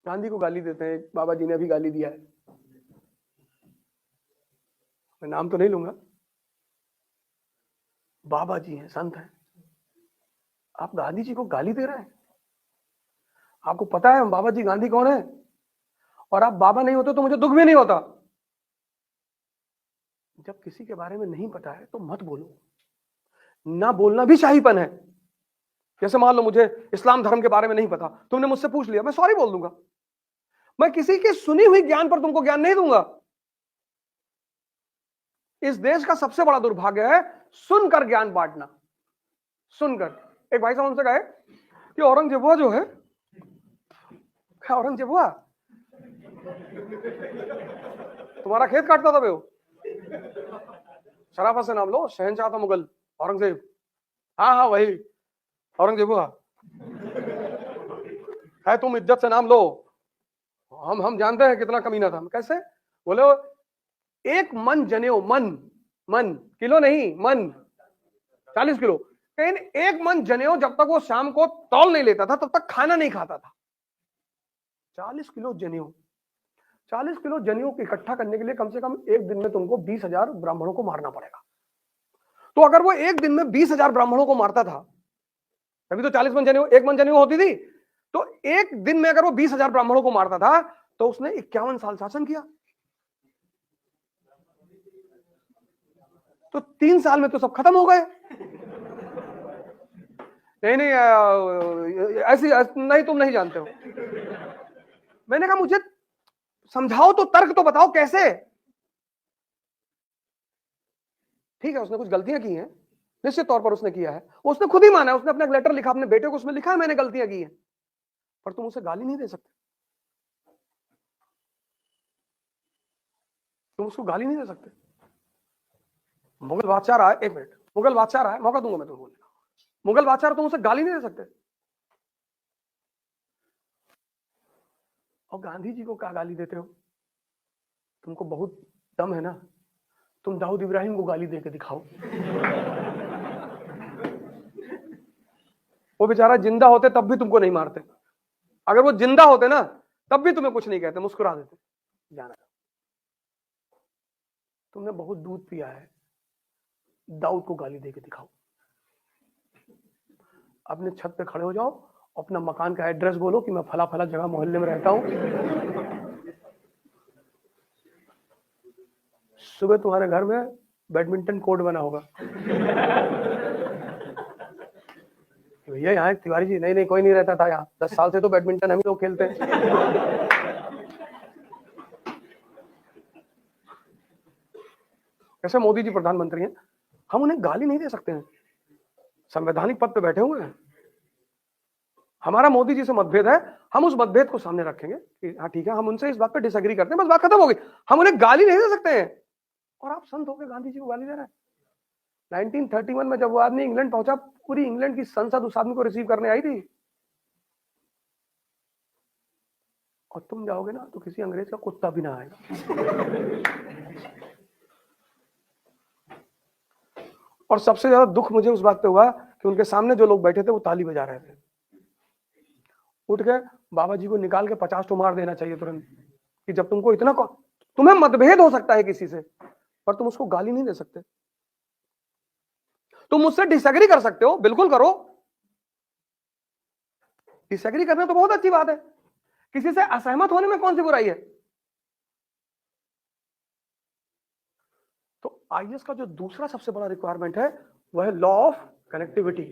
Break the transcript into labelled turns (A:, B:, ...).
A: गांधी को गाली देते हैं, बाबा जी ने अभी गाली दिया है, मैं नाम तो नहीं लूंगा, बाबा जी हैं, संत हैं, आप गांधी जी को गाली दे रहे हैं। आपको पता है बाबा जी गांधी कौन है? और आप बाबा नहीं होते तो मुझे दुख भी नहीं होता। जब किसी के बारे में नहीं पता है तो मत बोलो, ना बोलना भी शाहीपन है। जैसे मान लो मुझे इस्लाम धर्म के बारे में नहीं पता, तुमने मुझसे पूछ लिया, मैं सॉरी बोल दूंगा। मैं किसी की सुनी हुई ज्ञान पर तुमको ज्ञान नहीं दूंगा। इस देश का सबसे बड़ा दुर्भाग्य है सुनकर ज्ञान बांटना। सुनकर एक भाई साहब उनसे कहे कि औरंगजेबुआ जो है, क्या औरंगजेबुआ तुम्हारा खेत काटता था वो? शराफत से नाम लो, शहनशाह था मुगल औरंगजेब। हाँ हाँ वही औरंगजेबुआ है, तुम इज्जत से नाम लो, हम जानते हैं कितना कमीना था। कैसे बोले? एक मन जनेऊ, मन मन किलो नहीं, मन 40 किलो। कहीं एक मन जनेऊ जब तक वो शाम को तौल नहीं लेता था तब तक खाना नहीं खाता था। 40 किलो जनेऊ, 40 किलो जनेऊ इकट्ठा करने के लिए कम से कम एक दिन में तुमको 20,000 ब्राह्मणों को मारना पड़ेगा। तो अगर वो एक दिन में 20,000 ब्राह्मणों को मारता था, तभी तो 40 मन जनेऊ, एक मन जनेऊ होती थी, तो एक दिन में अगर वो 20,000 ब्राह्मणों को मारता था तो उसने 51 साल शासन किया। तो 3 साल में तो सब खत्म हो गए। नहीं ऐसी नहीं, तुम नहीं जानते हो। मैंने कहा मुझे समझाओ तो, तर्क तो बताओ कैसे। ठीक है उसने कुछ गलतियां की हैं, निश्चित तौर पर उसने किया है, उसने खुद ही माना है, उसने अपना एक लेटर लिखा अपने बेटे को, उसमें लिखा है मैंने गलतियां की हैं, पर तुम उसे गाली नहीं दे सकते। तुम उसको गाली नहीं दे सकते। मुगल बादशाह रहा है, एक मिनट, मुगल बादशाह रहा है, मौका दूंगा मैं तुम्हें बोलने का। मुगल बादशाह तुम उसे गाली नहीं दे सकते। और गांधी जी को क्या गाली देते हो? तुमको बहुत दम है ना, तुम दाऊद इब्राहिम को गाली देके दिखाओ। वो बेचारा जिंदा होते तब भी तुमको नहीं मारते, अगर वो जिंदा होते ना तब भी तुम्हें कुछ नहीं कहते, मुस्कुरा देते। जाना, तुमने बहुत दूध पिया है, दाऊद को गाली देके दिखाओ। अपने छत पे खड़े हो जाओ, अपना मकान का एड्रेस बोलो कि मैं फला फला जगह मोहल्ले में रहता हूं, सुबह तुम्हारे घर में बैडमिंटन कोर्ट बना होगा। भैया यहाँ तिवारी जी, नहीं कोई नहीं रहता था यहाँ, 10 साल से तो बैडमिंटन हम ही लोग खेलते हैं। कैसे मोदी जी प्रधानमंत्री हैं, हम उन्हें गाली नहीं दे सकते हैं, संवैधानिक पद पे बैठे हुए हैं। हमारा मोदी जी से मतभेद है, हम उस मतभेद को सामने रखेंगे कि हाँ ठीक है, हम उनसे इस बात पे डिसएग्री करते हैं, बस बात खत्म हो गई। हम उन्हें गाली नहीं दे सकते हैं। और आप संत होकर गांधी जी को गाली दे रहे हैं। 1931 में जब वो आदमी इंग्लैंड पहुंचा, पूरी इंग्लैंड की संसद उस आदमी को रिसीव करने आई थी। और तुम जाओगे ना तो किसी अंग्रेज का कुत्ता भी ना आएगा। और सबसे ज्यादा दुख मुझे उस बात पे हुआ कि उनके सामने जो लोग बैठे थे वो ताली बजा रहे थे। उठ के बाबा जी को निकाल के 50 तो मार देना चाहिए तुरंत, कि जब तुमको इतना, तुम्हें मतभेद हो सकता है किसी से, पर तुम उसको गाली नहीं दे सकते। तुम मुझसे डिसएग्री कर सकते हो, बिल्कुल करो, डिसएग्री करना तो बहुत अच्छी बात है, किसी से असहमत होने में कौन सी बुराई है। तो आईएएस का जो दूसरा सबसे बड़ा रिक्वायरमेंट है वह है लॉ ऑफ कनेक्टिविटी।